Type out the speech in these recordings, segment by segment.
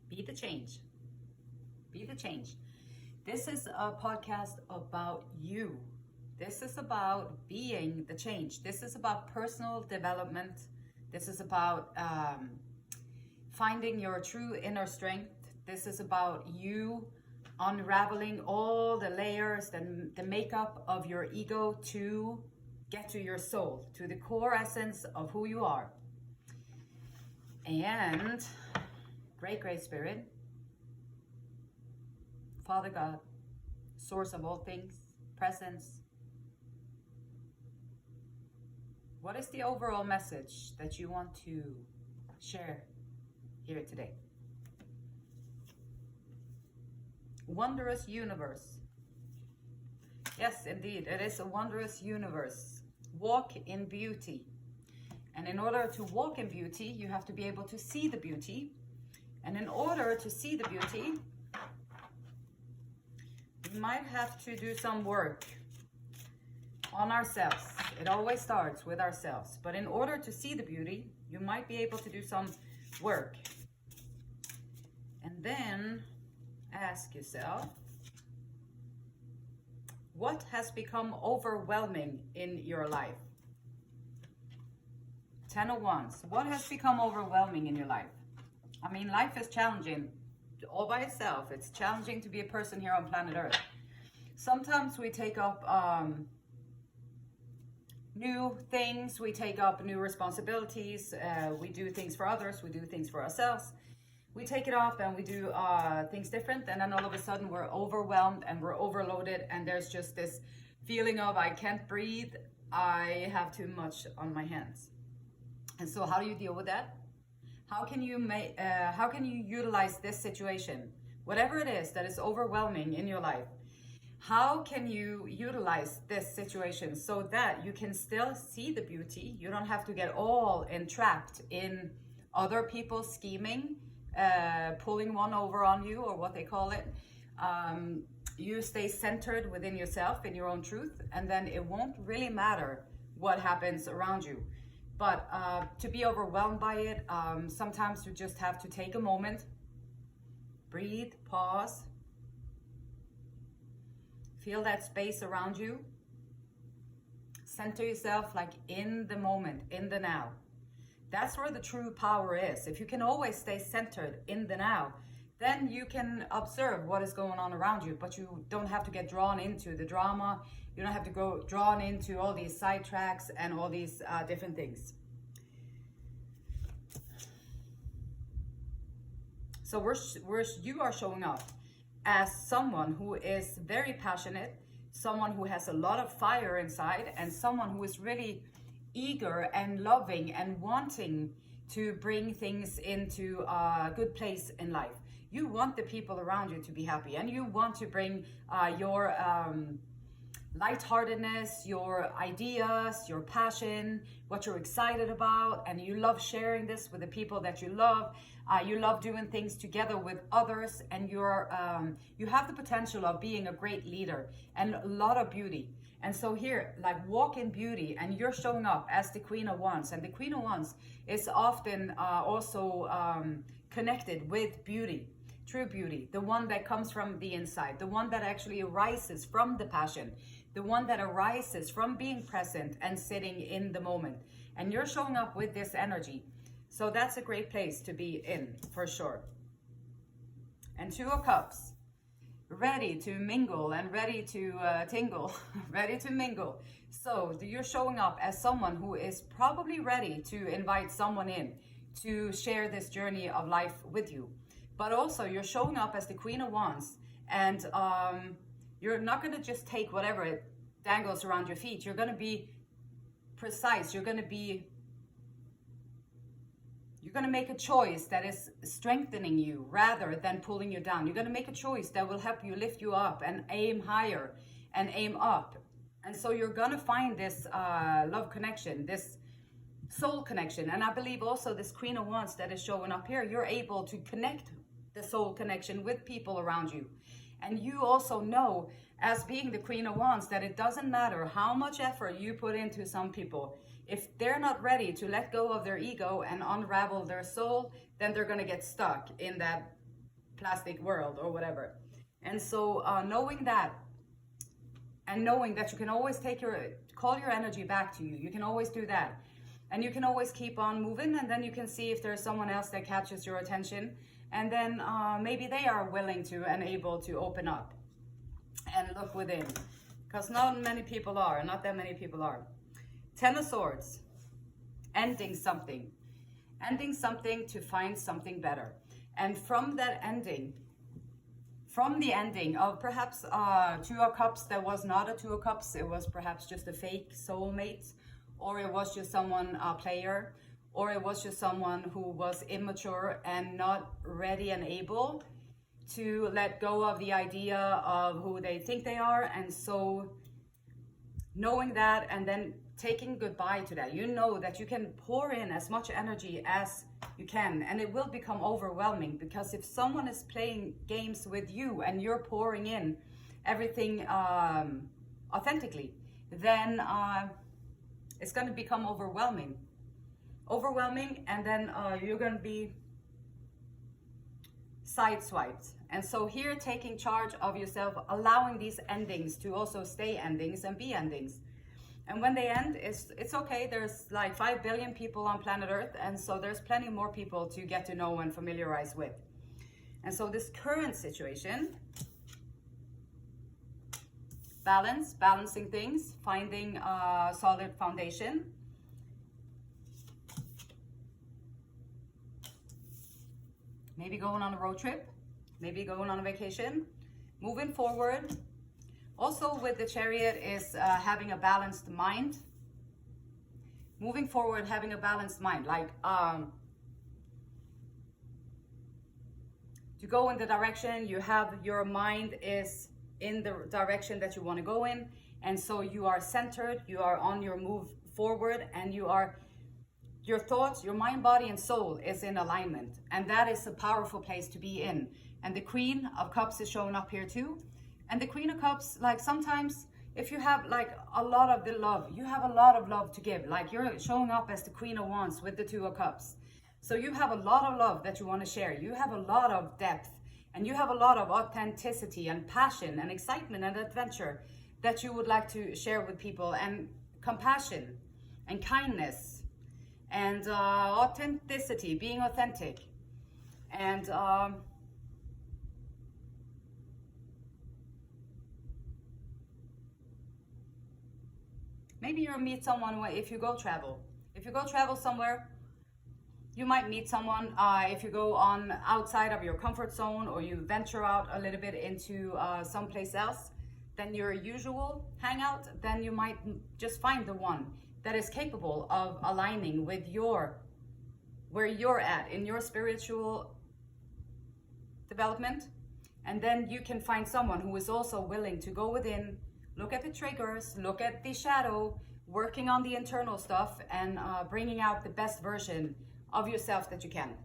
Be the change. Be the change. This is a podcast about you. This is about being the change. This is about personal development. This is about finding your true inner strength. This is about you unraveling all the layers, the makeup of your ego to get to your soul, to the core essence of who you are. And great spirit, Father God, source of all things, presence, what is the overall message that you want to share here today? Wondrous universe. Yes, indeed, it is a wondrous universe. Walk in beauty. And in order to walk in beauty, you have to be able to see the beauty. And in order to see the beauty, we might have to do some work on ourselves. It always starts with ourselves. But in order to see the beauty, you might be able to do some work. And then ask yourself, what has become overwhelming in your life? 10 of Wands. What has become overwhelming in your life? I mean, life is challenging all by itself. It's challenging to be a person here on planet Earth. Sometimes we take up new things, we take up new responsibilities, we do things for others, we do things for ourselves. We take it off and we do things different, and then all of a sudden we're overwhelmed and we're overloaded, and there's just this feeling of I can't breathe, I have too much on my hands. And so how do you deal with that? How can you utilize this situation, whatever it is that is overwhelming in your life? How can you utilize this situation so that you can still see the beauty? You don't have to get all entrapped in other people's scheming, pulling one over on you, or what they call it. You stay centered within yourself, in your own truth, and then it won't really matter what happens around you. But to be overwhelmed by it, sometimes you just have to take a moment, breathe, pause, feel that space around you, center yourself like in the moment, in the now. That's where the true power is. If you can always stay centered in the now, then you can observe what is going on around you, but you don't have to get drawn into the drama. You don't have to go drawn into all these sidetracks and all these different things. So you are showing up as someone who is very passionate, someone who has a lot of fire inside, and someone who is really eager and loving and wanting to bring things into a good place in life. You want the people around you to be happy, and you want to bring your lightheartedness, your ideas, your passion, what you're excited about, and you love sharing this with the people that you love. You love doing things together with others, and you have the potential of being a great leader and a lot of beauty. And so here, like, walk in beauty, and you're showing up as the Queen of Wands. And the Queen of Wands is often also connected with beauty, true beauty, the one that comes from the inside, the one that actually arises from the passion, the one that arises from being present and sitting in the moment. And you're showing up with this energy. So that's a great place to be in, for sure. And Two of Cups, ready to mingle and ready to tingle, ready to mingle. So you're showing up as someone who is probably ready to invite someone in to share this journey of life with you. But also you're showing up as the Queen of Wands, and you're not going to just take whatever it dangles around your feet. You're going to be precise. You're going to make a choice that is strengthening you rather than pulling you down. You're going to make a choice that will help you lift you up and aim higher and aim up. And so you're going to find this love connection, this soul connection. And I believe also this Queen of Wands that is showing up here, you're able to connect the soul connection with people around you. And you also know, as being the Queen of Wands, that it doesn't matter how much effort you put into some people. If they're not ready to let go of their ego and unravel their soul, then they're going to get stuck in that plastic world or whatever. And so knowing that, and knowing that you can always call your energy back to you. You can always do that. And you can always keep on moving, and then you can see if there's someone else that catches your attention. And then maybe they are willing to and able to open up and look within. Because not that many people are. Ten of Swords. Ending something. Ending something to find something better. And from that ending, from the ending of perhaps Two of Cups that was not a Two of Cups, it was perhaps just a fake soulmate, or it was just someone, a player, or it was just someone who was immature and not ready and able to let go of the idea of who they think they are. And so knowing that, and then taking goodbye to that, you know that you can pour in as much energy as you can, and it will become overwhelming, because if someone is playing games with you and you're pouring in everything authentically, then it's going to become overwhelming, and then you're going to be sideswiped. And so here, taking charge of yourself, allowing these endings to also stay endings and be endings. And when they end, it's okay. There's like 5 billion people on planet Earth, and so there's plenty more people to get to know and familiarize with. And so this current situation, balancing things, finding a solid foundation. Maybe going on a road trip, maybe going on a vacation, moving forward. Also with the Chariot is having a balanced mind. Moving forward, having a balanced mind, like to go in the direction you have, your mind is in the direction that you want to go in, and so you are centered, you are on your move forward, and your thoughts, your mind, body, and soul is in alignment, and that is a powerful place to be in. And the Queen of Cups is showing up here too. And the Queen of Cups, like sometimes if you have like a lot of the love, you have a lot of love to give, like you're showing up as the Queen of Wands with the Two of Cups. So you have a lot of love that you want to share. You have a lot of depth, and you have a lot of authenticity and passion and excitement and adventure that you would like to share with people, and compassion and kindness and authenticity, being authentic. And maybe you'll meet someone if you go travel. If you go travel somewhere, you might meet someone. If you go on outside of your comfort zone, or you venture out a little bit into someplace else than your usual hangout, then you might just find the one that is capable of aligning with where you're at in your spiritual development. And then you can find someone who is also willing to go within, look at the triggers, look at the shadow, working on the internal stuff, and bringing out the best version of yourself that you can.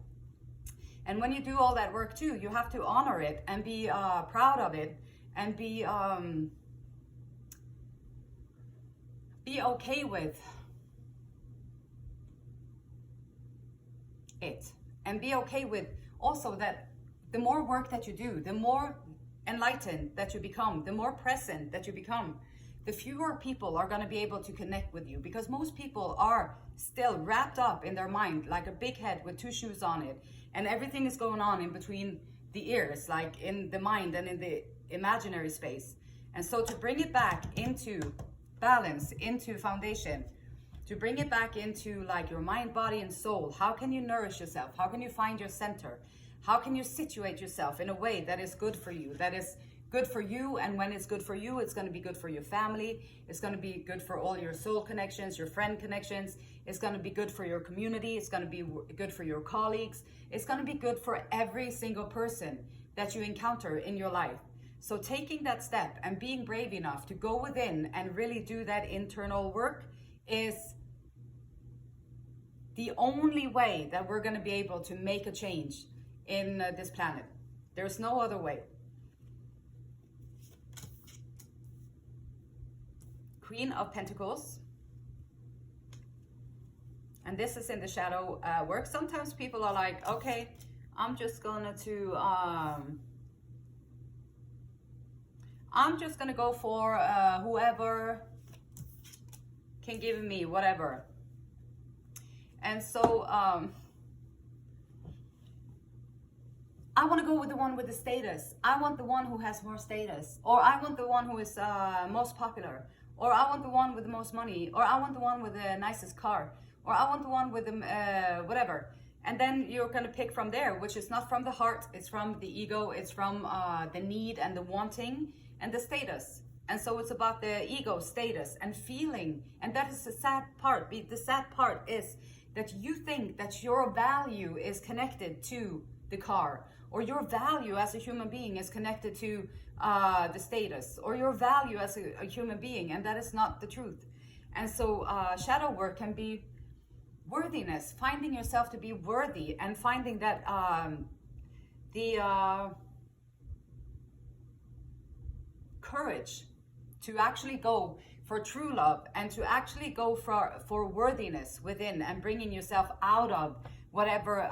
And when you do all that work too, you have to honor it and be proud of it, and be okay with it, and be okay with also that the more work that you do, the more enlightened that you become, the more present that you become, the fewer people are going to be able to connect with you, because most people are still wrapped up in their mind like a big head with two shoes on it, and everything is going on in between the ears, like in the mind and in the imaginary space. And so to bring it back into balance, into foundation, to bring it back into like your mind, body, and soul, how can you nourish yourself? How can you find your center? How can you situate yourself in a way that is good for you, that is good for you? And when it's good for you, it's going to be good for your family. It's going to be good for all your soul connections, your friend connections. It's going to be good for your community. It's going to be good for your colleagues. It's going to be good for every single person that you encounter in your life. So taking that step and being brave enough to go within and really do that internal work is the only way that we're going to be able to make a change in this planet. There's no other way. Queen of Pentacles. And this is in the shadow work. Sometimes people are like, okay, I'm just gonna go for whoever can give me whatever. And so I want to go with the one with the status. I want the one who has more status, or I want the one who is most popular, or I want the one with the most money, or I want the one with the nicest car, or I want the one with the whatever. And then you're going to pick from there, which is not from the heart, it's from the ego, it's from the need and the wanting and the status. And so it's about the ego, status, and feeling. And that is the sad part. The sad part is that you think that your value is connected to the car, or your value as a human being is connected to the status, or your value as a human being, and that is not the truth. And so shadow work can be worthiness, finding yourself to be worthy, and finding that the courage to actually go for true love, and to actually go for worthiness within, and bringing yourself out of whatever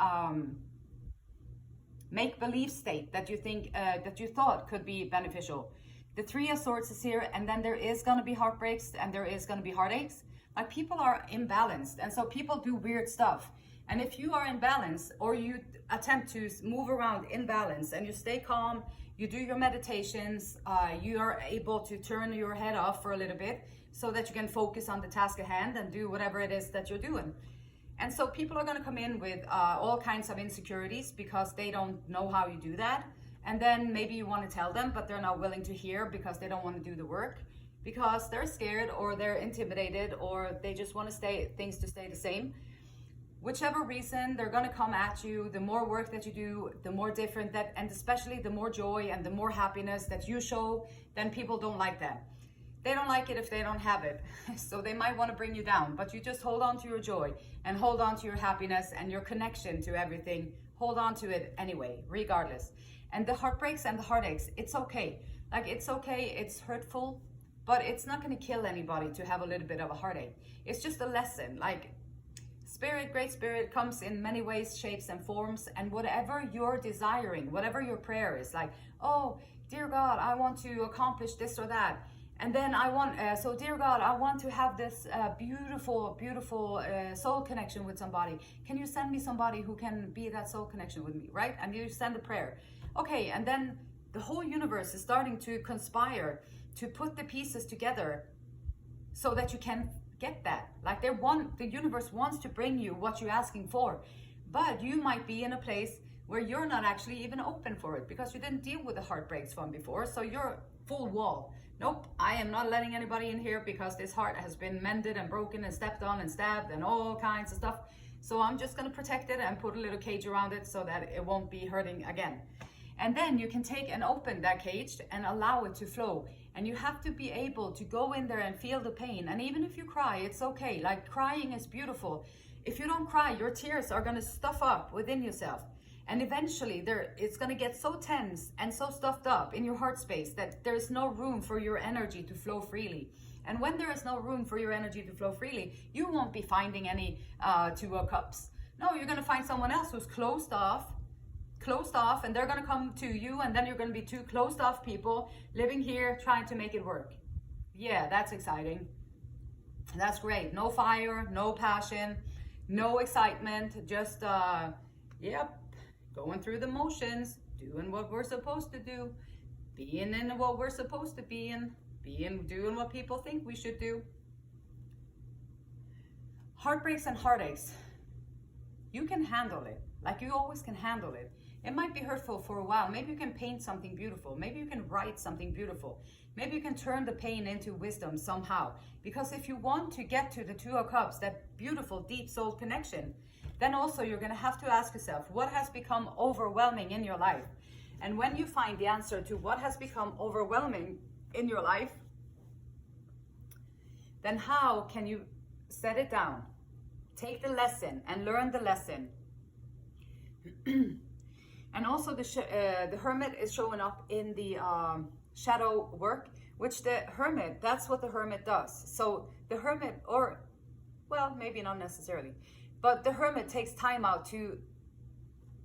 make-believe state that you think that you thought could be beneficial. The Three of Swords is here, and then there is going to be heartbreaks, and there is going to be heartaches. Like, people are imbalanced, and so people do weird stuff. And if you are in balance, or you attempt to move around in balance, and you stay calm, you do your meditations, you are able to turn your head off for a little bit so that you can focus on the task at hand and do whatever it is that you're doing. And so people are going to come in with all kinds of insecurities because they don't know how you do that. And then maybe you want to tell them, but they're not willing to hear because they don't want to do the work, because they're scared, or they're intimidated, or they just want things to stay the same. Whichever reason, they're going to come at you. The more work that you do, the more different that, and especially the more joy and the more happiness that you show, then people don't like that. They don't like it if they don't have it. So they might want to bring you down, but you just hold on to your joy, and hold on to your happiness and your connection to everything. Hold on to it anyway, regardless. And the heartbreaks and the heartaches, it's okay. Like, it's okay, it's hurtful, but it's not going to kill anybody to have a little bit of a heartache. It's just a lesson. Like, Spirit, Great Spirit comes in many ways, shapes, and forms. And whatever you're desiring, whatever your prayer is, like, oh, dear God, I want to accomplish this or that. And then I want, so dear God, I want to have this beautiful, beautiful soul connection with somebody. Can you send me somebody who can be that soul connection with me, right? And you send a prayer. Okay, and then the whole universe is starting to conspire to put the pieces together so that you can get that. Like, the universe wants to bring you what you're asking for, but you might be in a place where you're not actually even open for it because you didn't deal with the heartbreaks from before. So you're full wall. Nope, I am not letting anybody in here because this heart has been mended and broken and stepped on and stabbed and all kinds of stuff. So I'm just going to protect it and put a little cage around it so that it won't be hurting again. And then you can take and open that cage and allow it to flow. And you have to be able to go in there and feel the pain. And even if you cry, it's okay. Like, crying is beautiful. If you don't cry, your tears are going to stuff up within yourself. And eventually it's going to get so tense and so stuffed up in your heart space that there's no room for your energy to flow freely. And when there is no room for your energy to flow freely, you won't be finding any Two of Cups. No, you're going to find someone else who's closed off, and they're going to come to you, and then you're going to be two closed off people living here trying to make it work. Yeah, that's exciting. That's great. No fire, no passion, no excitement, just yep, going through the motions, doing what we're supposed to do, being in what we're supposed to be in, doing what people think we should do. Heartbreaks and heartaches, you can handle it. Like, you always can handle it. It might be hurtful for a while. Maybe you can paint something beautiful. Maybe you can write something beautiful. Maybe you can turn the pain into wisdom somehow. Because if you want to get to the Two of Cups, that beautiful deep soul connection, then also you're going to have to ask yourself, what has become overwhelming in your life? And when you find the answer to what has become overwhelming in your life, then how can you set it down? Take the lesson and learn the lesson. And also the Hermit is showing up in the shadow work, which the Hermit, that's what the Hermit does. So the Hermit, or, well, maybe not necessarily, but the Hermit takes time out to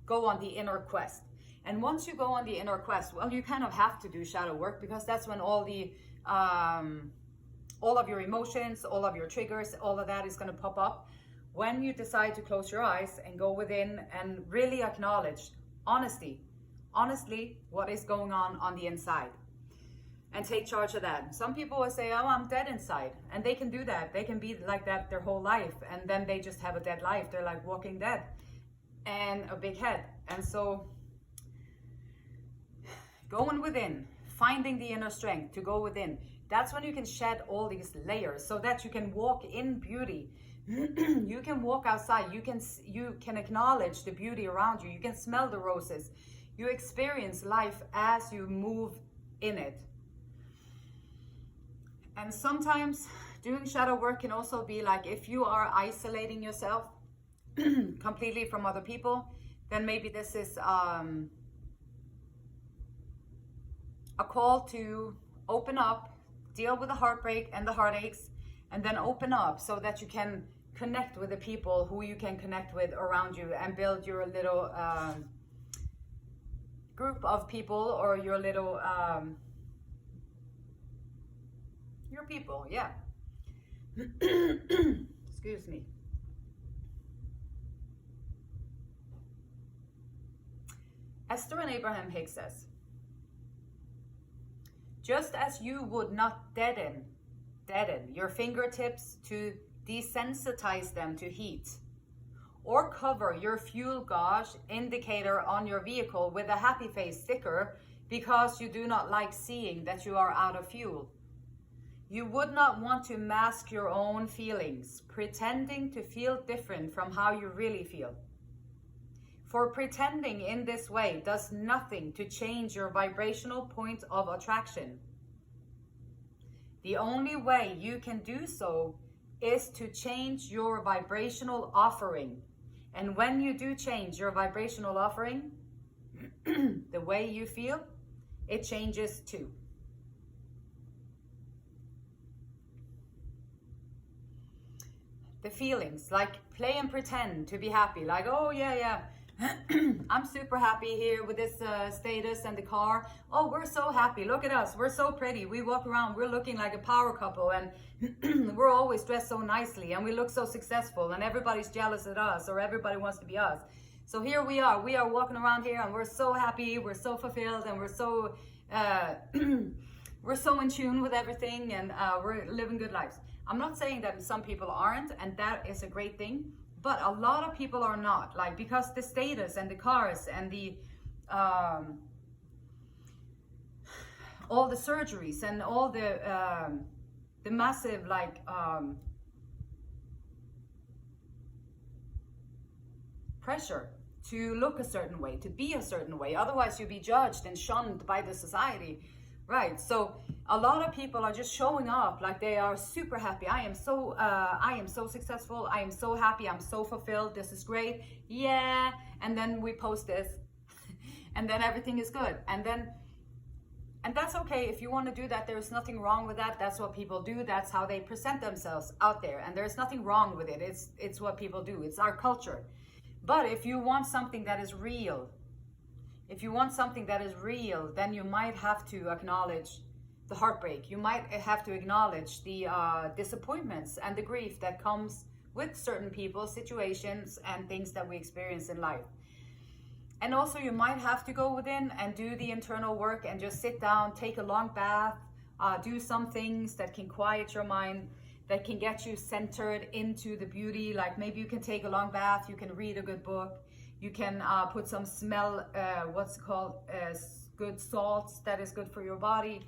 go on the inner quest. And once you go on the inner quest, well, you kind of have to do shadow work, because that's when all of your emotions, all of your triggers, all of that is going to pop up. When you decide to close your eyes and go within and really acknowledge honestly what is going on the inside, and take charge of that. Some people will say, oh, I'm dead inside, and they can do that. They can be like that their whole life, and then they just have a dead life. They're like Walking Dead and a big head. And so going within, finding the inner strength to go within, that's when you can shed all these layers, so that you can walk in beauty. You can walk outside, you can acknowledge the beauty around you, you can smell the roses, you experience life as you move in it. And sometimes doing shadow work can also be like, if you are isolating yourself completely from other people, then maybe this is a call to open up, deal with the heartbreak and the heartaches, and then open up so that you can connect with the people who you can connect with around you, and build your little group of people, or your little your people, yeah. Excuse me. Esther and Abraham Hicks says, just as you would not deaden your fingertips to desensitize them to heat, or cover your fuel gauge indicator on your vehicle with a happy face sticker because you do not like seeing that you are out of fuel. You would not want to mask your own feelings, pretending to feel different from how you really feel. For pretending in this way does nothing to change your vibrational point of attraction. The only way you can do so is to change your vibrational offering. And when you do change your vibrational offering, the way you feel, it changes too. The feelings, like play and pretend to be happy, like, oh yeah, I'm super happy here with this status and the car. Oh, we're so happy. Look at us. We're so pretty. We walk around. We're looking like a power couple, and we're always dressed so nicely, and we look so successful, and everybody's jealous of us, or everybody wants to be us. So here we are. We are walking around here, and we're so happy. We're so fulfilled, and we're so we're so in tune with everything, and we're living good lives. I'm not saying that some people aren't, and that is a great thing. But a lot of people are not, like, because the status and the cars and the all the surgeries and all the massive, like, pressure to look a certain way, to be a certain way. Otherwise you'll be judged and shunned by the society, right? So a lot of people are just showing up like they are super happy. I am so successful. I am so happy. I'm so fulfilled. This is great. Yeah. And then we post this and then everything is good. And that's okay. If you want to do that, there's nothing wrong with that. That's what people do. That's how they present themselves out there. And there's nothing wrong with it. It's what people do. It's our culture. But if you want something that is real, then you might have to acknowledge the heartbreak. You might have to acknowledge the disappointments and the grief that comes with certain people, situations, and things that we experience in life. And also you might have to go within and do the internal work and just sit down, take a long bath, do some things that can quiet your mind, that can get you centered into the beauty. Like maybe you can take a long bath, you can read a good book, you can put some good salts that is good for your body,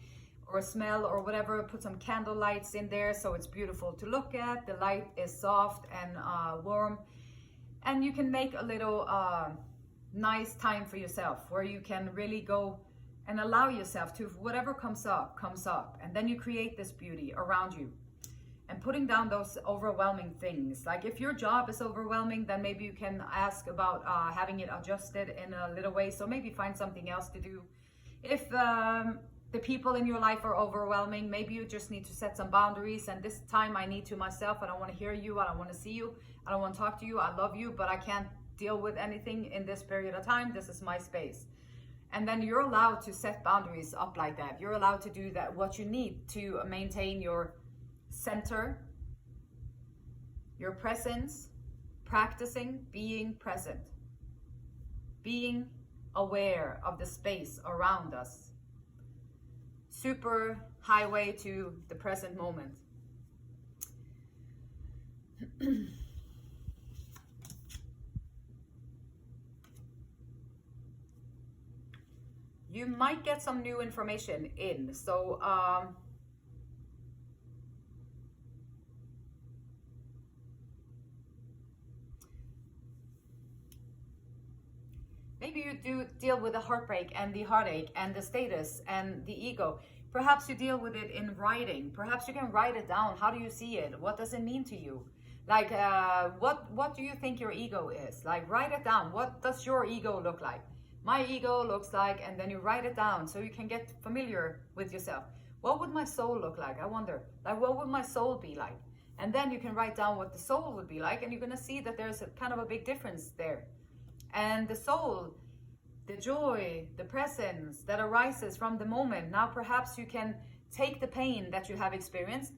or smell or whatever. Put some candle lights in there so it's beautiful to look at. The light is soft and warm, and you can make a little nice time for yourself where you can really go and allow yourself to, whatever comes up, and then you create this beauty around you. And putting down those overwhelming things. Like if your job is overwhelming, then maybe you can ask about having it adjusted in a little way. So maybe find something else to do. If the people in your life are overwhelming, maybe you just need to set some boundaries. And this time I need to myself. I don't want to hear you. I don't want to see you. I don't want to talk to you. I love you, but I can't deal with anything in this period of time. This is my space. And then you're allowed to set boundaries up like that. You're allowed to do that, what you need to maintain your center, your presence, practicing being present, being aware of the space around us. Super highway to the present moment. You might get some new information in. So maybe you do deal with the heartbreak and the heartache and the status and the ego. Perhaps you deal with it in writing. Perhaps you can write it down. How do you see it? What does it mean to you? Like, what do you think your ego is? Like, write it down. What does your ego look like? My ego looks like, and then you write it down so you can get familiar with yourself. What would my soul look like? I wonder, like, what would my soul be like? And then you can write down what the soul would be like, and you're going to see that there's a kind of a big difference there. And the soul, the joy, the presence that arises from the moment. Now perhaps you can take the pain that you have experienced,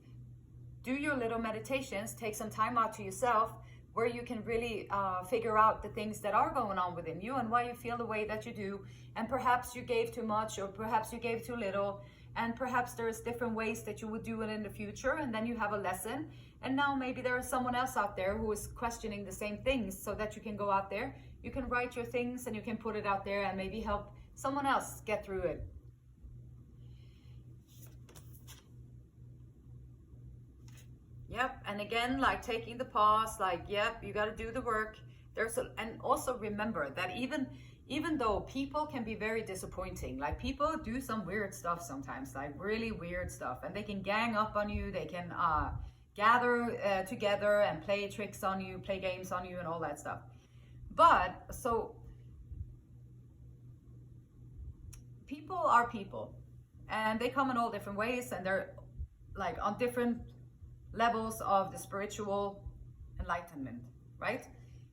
do your little meditations, take some time out to yourself, where you can really figure out the things that are going on within you and why you feel the way that you do. And perhaps you gave too much, or perhaps you gave too little, and perhaps there's different ways that you would do it in the future, and then you have a lesson. And now maybe there is someone else out there who is questioning the same things, so that you can go out there, you can write your things and you can put it out there and maybe help someone else get through it. Yep, and again, like taking the pause, like, yep, you got to do the work. And also remember that even though people can be very disappointing, like people do some weird stuff sometimes, like really weird stuff, and they can gang up on you, they can gather together and play tricks on you, play games on you and all that stuff. But so people are people, and they come in all different ways, and they're like on different levels of the spiritual enlightenment, right?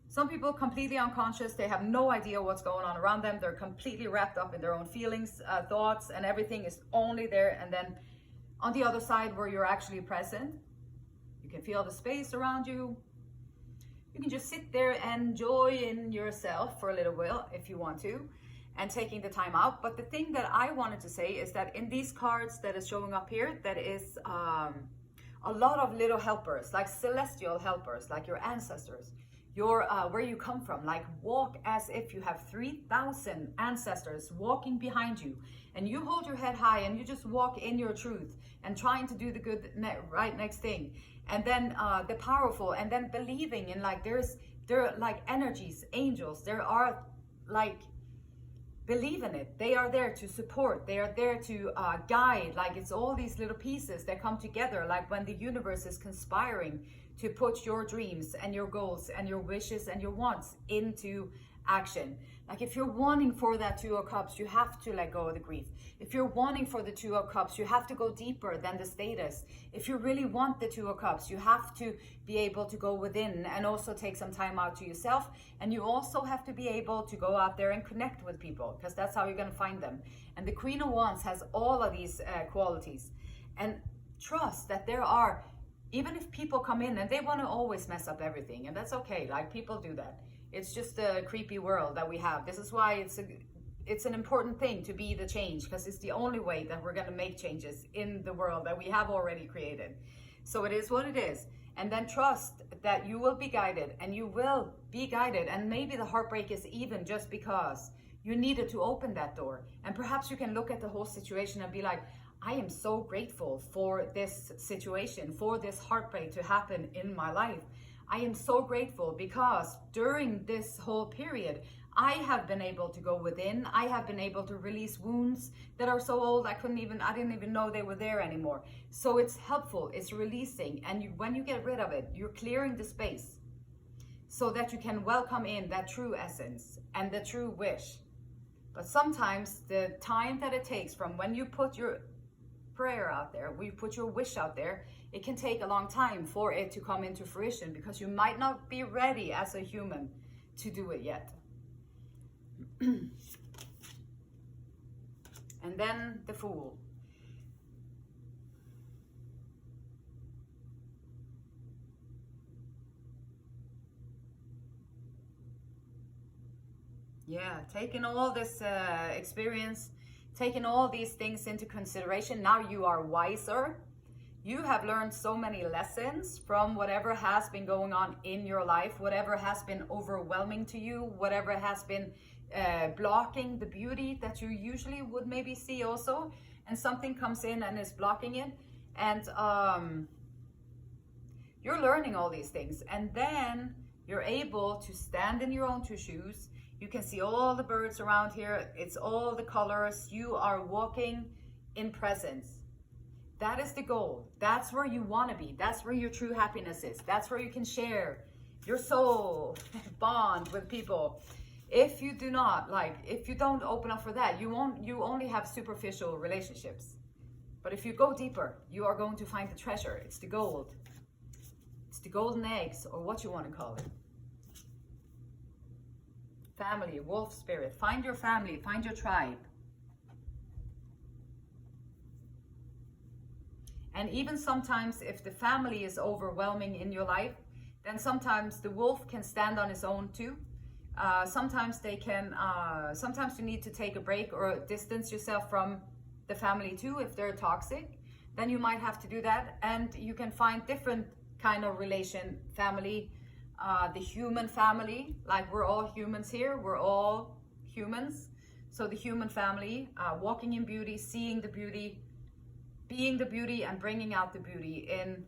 Some people completely unconscious, they have no idea what's going on around them, they're completely wrapped up in their own feelings, thoughts, and everything is only there. And then on the other side, where you're actually present, you can feel the space around you. You can just sit there and enjoy in yourself for a little while if you want to, and taking the time out. But the thing that I wanted to say is that in these cards that is showing up here, that is a lot of little helpers, like celestial helpers, like your ancestors, your where you come from. Like, walk as if you have 3,000 ancestors walking behind you, and you hold your head high and you just walk in your truth and trying to do the good right next thing. And then the powerful, and then believing in, like, there are like energies, angels, there are, like, believe in it. They are there to support. They are there to guide. Like, it's all these little pieces that come together, like when the universe is conspiring to put your dreams and your goals and your wishes and your wants into action. Like, if you're wanting for that Two of Cups, you have to let go of the grief. If you're wanting for the Two of Cups, you have to go deeper than the status. If you really want the Two of Cups, you have to be able to go within and also take some time out to yourself. And you also have to be able to go out there and connect with people, because that's how you're going to find them. And the Queen of Wands has all of these qualities. And trust that there are, even if people come in and they want to always mess up everything, and that's okay, like, people do that. It's just a creepy world that we have. This is why it's an important thing to be the change, because it's the only way that we're going to make changes in the world that we have already created. So it is what it is. And then trust that you will be guided, and you will be guided. And maybe the heartbreak is even just because you needed to open that door. And perhaps you can look at the whole situation and be like, I am so grateful for this situation, for this heartbreak to happen in my life. I am so grateful because during this whole period, I have been able to go within. I have been able to release wounds that are so old I didn't even know they were there anymore. So it's helpful, it's releasing. And when you get rid of it, you're clearing the space so that you can welcome in that true essence and the true wish. But sometimes the time that it takes from when you put your prayer out there, when you put your wish out there, it can take a long time for it to come into fruition, because you might not be ready as a human to do it yet. And then the Fool. Yeah, taking all this experience, taking all these things into consideration, now you are wiser. You have learned so many lessons from whatever has been going on in your life, whatever has been overwhelming to you, whatever has been blocking the beauty that you usually would maybe see also, and something comes in and is blocking it. And you're learning all these things, and then you're able to stand in your own two shoes. You can see all the birds around here. It's all the colors. You are walking in presence. That is the goal. That's where you want to be. That's where your true happiness is. That's where you can share your soul bond with people. If you do not, if you don't open up for that, you only have superficial relationships. But if you go deeper, you are going to find the treasure. It's the gold. It's the golden eggs, or what you want to call it. Family, wolf spirit. Find your family, find your tribe. And even sometimes if the family is overwhelming in your life, then sometimes the wolf can stand on his own too. Sometimes they can, sometimes you need to take a break or distance yourself from the family too. If they're toxic, then you might have to do that. And you can find different kind of relation, family, the human family, like we're all humans here, we're all humans. So the human family, walking in beauty, seeing the beauty, being the beauty, and bringing out the beauty in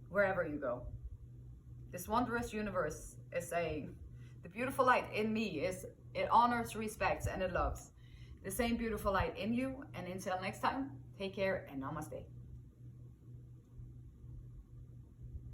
wherever you go. This wondrous universe is saying, the beautiful light in me is, it honors, respects, and it loves. The same beautiful light in you. And until next time, take care and namaste.